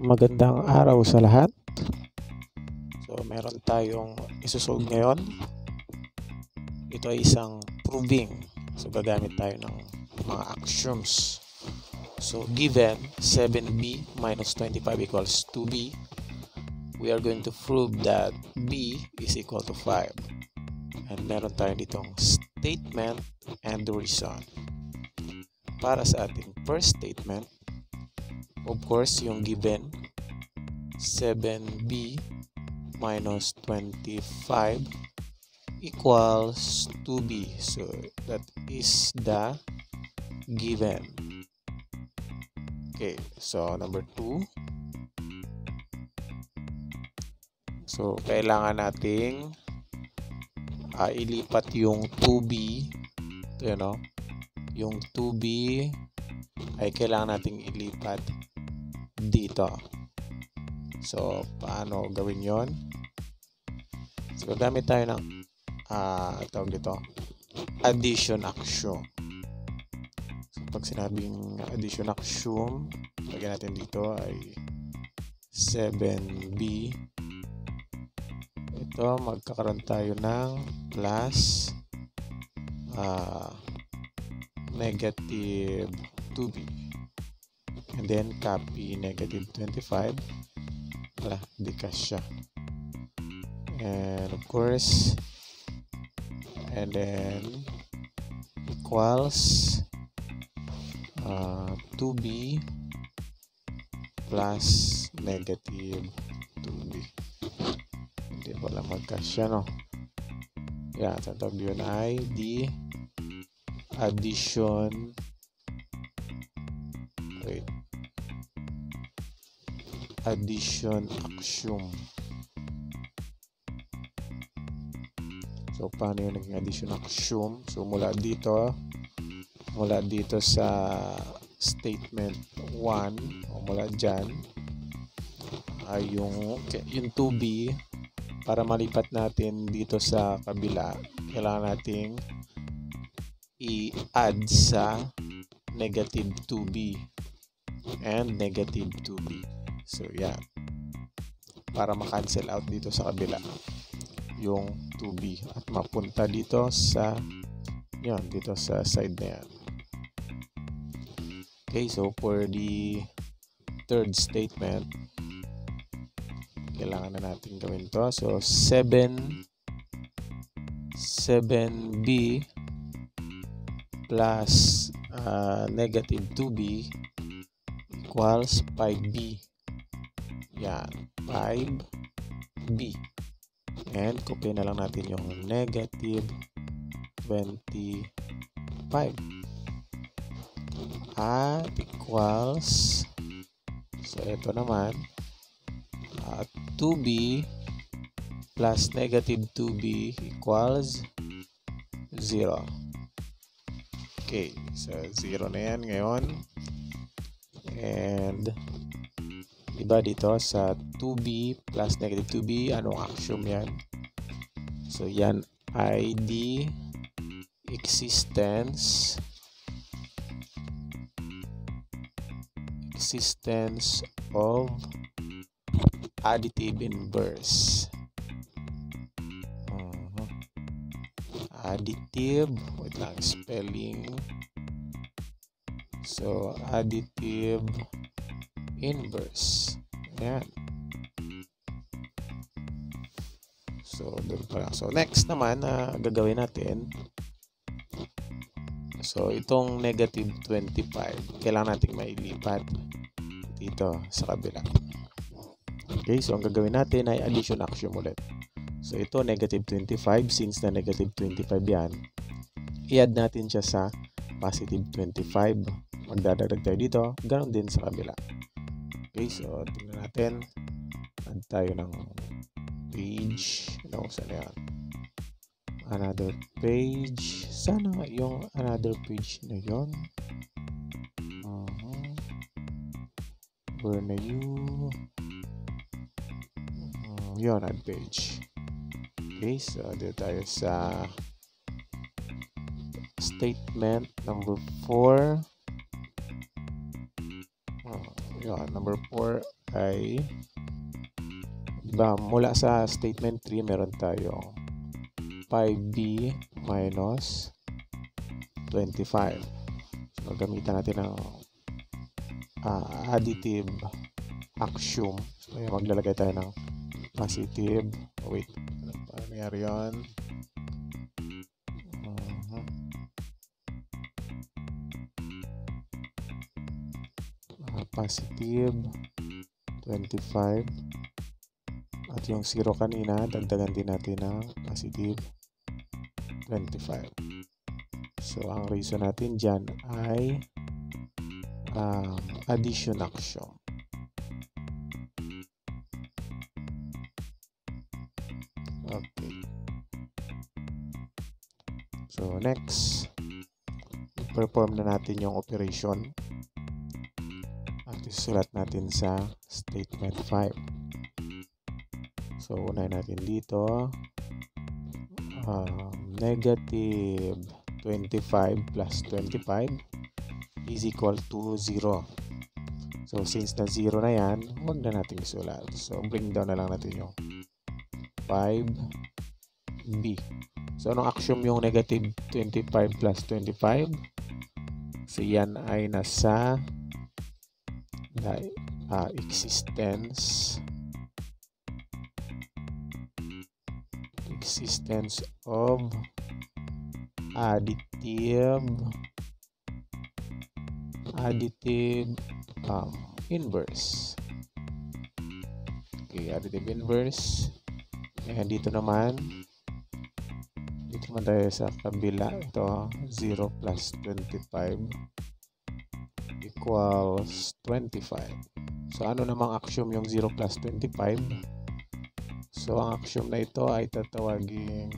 Magandang araw sa lahat. So, meron tayong isusolve ngayon. Ito ay isang proving. So, gagamit tayo ng mga axioms. So, given 7b minus 25 equals 2b, we are going to prove that b is equal to 5. And meron tayo ditong statement and the reason. Para sa ating first statement, of course, yung given 7b minus 25 equals 2b. So, that is the given. Okay, so number 2. So, kailangan nating ilipat yung 2b. Ito yun, no? Yung 2b ay kailangan nating ilipat dito. So, paano gawin yon? So, gagamit tayo ng tawag dito, addition axiom. So, pag sinabing addition axiom, lagyan natin dito ay 7b. Ito, magkakaroon tayo ng plus negative 2b. And then, copy negative 25. Wala, di kasya. And of course, and then equals 2b plus negative 2b. Hindi wala magkasya, no? Yan, sa tawag yun ay the addition axiom. So, paano yung naging addition axiom? So, mula dito sa statement 1, o mula dyan, ay yung 2b, para malipat natin dito sa kabila, kailangan nating i-add sa negative 2b and negative 2b. So, yan. Para makancel out dito sa kabila yung 2b at mapunta dito sa dito sa side na yan. Okay, so for the third statement, kailangan na natin gawin to. So, 7b plus negative 2b equals 5b. Yan, 5b. And copy na lang natin yung negative 25. At equals, so ito naman, 2b plus negative 2b equals 0. Okay, so 0 na yan ngayon. And diba dito sa 2b plus negative 2b, anong axiom yan? So yan ay the existence of additive inverse. Additive, wait lang, spelling. So, additive inverse. Ayan. So, doon pa lang. So, next naman na gagawin natin. So, itong negative 25, kailangan natin mailipat dito sa kabila. Okay, so ang gagawin natin ay addition axiom ulit. So, ito negative 25. Since na negative 25 yan, i-add natin siya sa positive 25. Magdadagdag tayo dito. Ganon din sa kabila. Okay, so tingnan natin. Add tayo ng page. Ano, saan yan? Another page. Sana nga yung another page na yun. Where na you? Yun, add page. Okay, so dito tayo sa statement number 4. yun, number 4 ay, diba, mula sa statement 3, meron tayong 5b minus 25. So, gamitan natin ng additive axiom. So, maglalagay tayo ng positive. Wait, ano nangyari yun? Positive 25. At yung 0 kanina, dagdagan din natin ng positive 25. So, ang reason natin dyan ay addition axiom. Okay. So, next, perform na natin yung operation. At isulat natin sa statement 5. So, unahin natin dito. Negative 25 plus 25 is equal to 0. So, since na 0 na yan, huwag na natin isulat. So, bring down na lang natin yung 5b. So, anong axiom yung negative 25 plus 25? So, yan ay nasa existence of additive inverse. Okay, additive inverse. And dito naman tayo sa kabila. Ito, 0 plus 25 equals 25. So, ano namang axiom yung 0 plus 25? So, ang axiom na ito ay tatawaging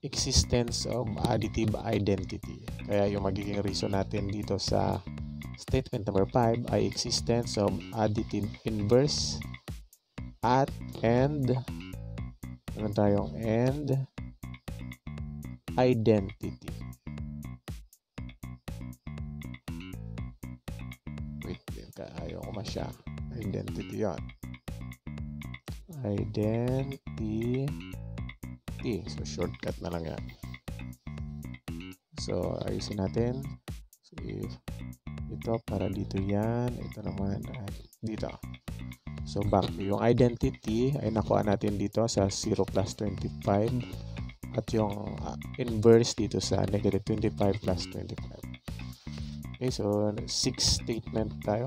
existence of additive identity. Kaya yung magiging reason natin dito sa statement number 5 ay existence of additive inverse at and meron tayong and identity. Wait, ayaw ko masya. Identity yon. Identity. So, shortcut na lang yan. So, ayusin natin. So, ito para dito yan. Ito naman ay dito. So, back. Yung identity ay nakuha natin dito sa 0 plus 25. At yung inverse dito sa negative 25 plus 25. Okay, so 6 statement tayo.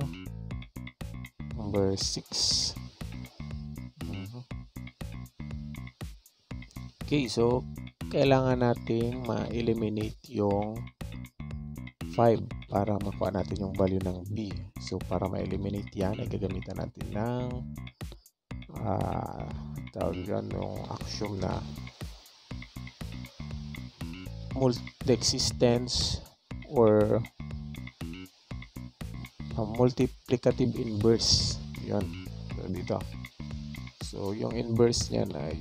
Number 6. Okay, so kailangan nating ma-eliminate yung 5 para makuha natin yung value ng b. So, para ma-eliminate yan, ay gagamitan natin ng tawag yan, yung axiom na multi-existence or multiplicative inverse. Yan. So, dito. So, yung inverse niyan ay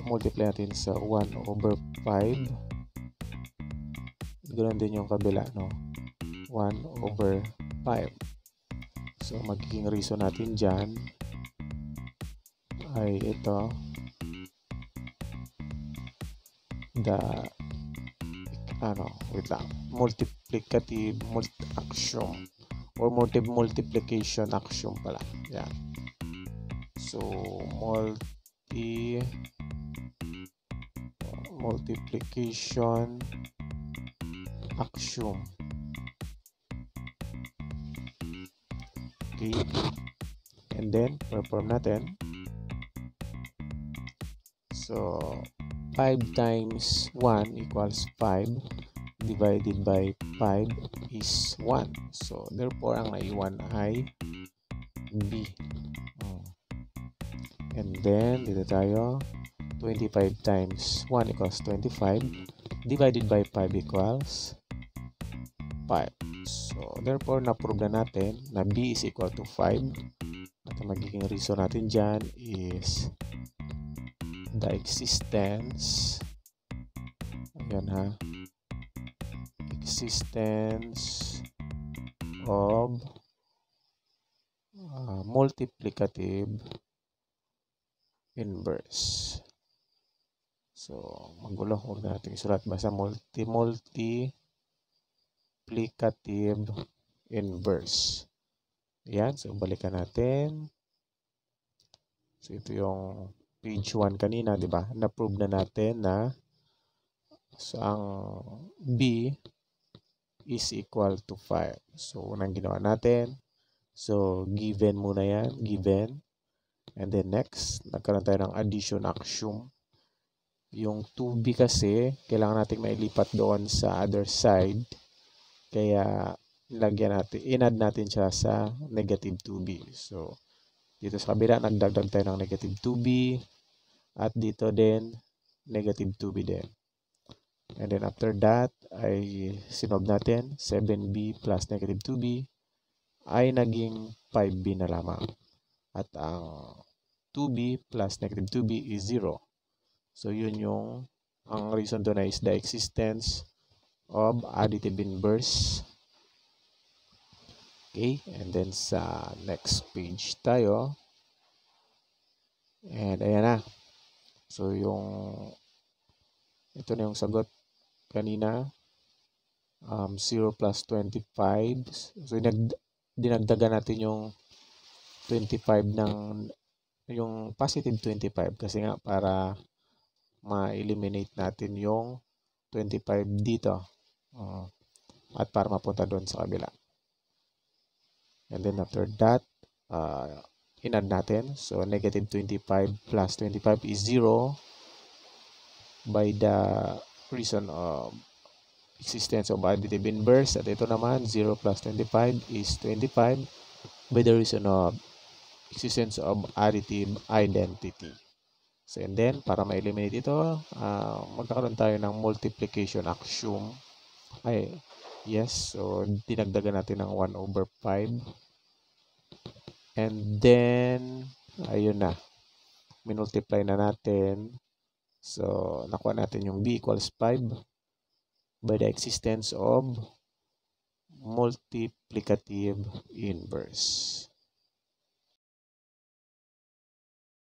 multiply natin sa 1 over 5. Ganoon din yung kabila, no? 1 over 5. So, magiging reason natin dyan ay ito. Multiplicative axiom or multiplication axiom pala. Yan. So, multiplication axiom. Okay. And then, perform natin. So, 5 times 1 equals 5 divided by 5 is 1. So, therefore, ang naiwan ay B. And then, dito tayo, 25 times 1 equals 25 divided by 5 equals 5. So, therefore, na-prove na natin na B is equal to 5. At ang magiging reason natin dyan is the existence, ayan ha, existence of multiplicative inverse. So, magulo. Huwag na natin isulat. Basta multiplicative inverse. Yan. So, balikan natin. So, ito yung page 1 kanina, di ba? Na-prove na natin na so, ang B is equal to 5. So, unang ginawa natin. So, given muna yan. Given. And then next, nagkaroon tayo ng addition axiom. Yung 2B kasi, kailangan natin mailipat doon sa other side. Kaya, in-add natin siya sa negative 2B. So, dito sa kabila, nagdagdag tayo ng negative 2B. At dito din, negative 2B din. And then after that, ay sinob natin, 7B plus negative 2B ay naging 5B na lamang. At ang 2B plus negative 2B is 0. So, yun yung, ang reason doon is the existence of additive inverse. Okay, and then sa next page tayo. And ayan na. So, ito na yung sagot kanina. 0 plus 25. So, dinagdagan natin yung 25 yung positive 25 kasi nga para ma-eliminate natin yung 25 dito. At para mapunta doon sa kabila. And then after that, in-add natin. So, negative 25 plus 25 is 0 by the reason of existence of additive inverse. At ito naman, 0 plus 25 is 25 by the reason of existence of additive identity. So, and then, para ma-eliminate ito, magkakaroon tayo ng multiplication axiom. So, dinagdagan natin ng 1 over 5. And then, ayun na. Minultiply na natin. So, nakuha natin yung B equals 5 by the existence of multiplicative inverse.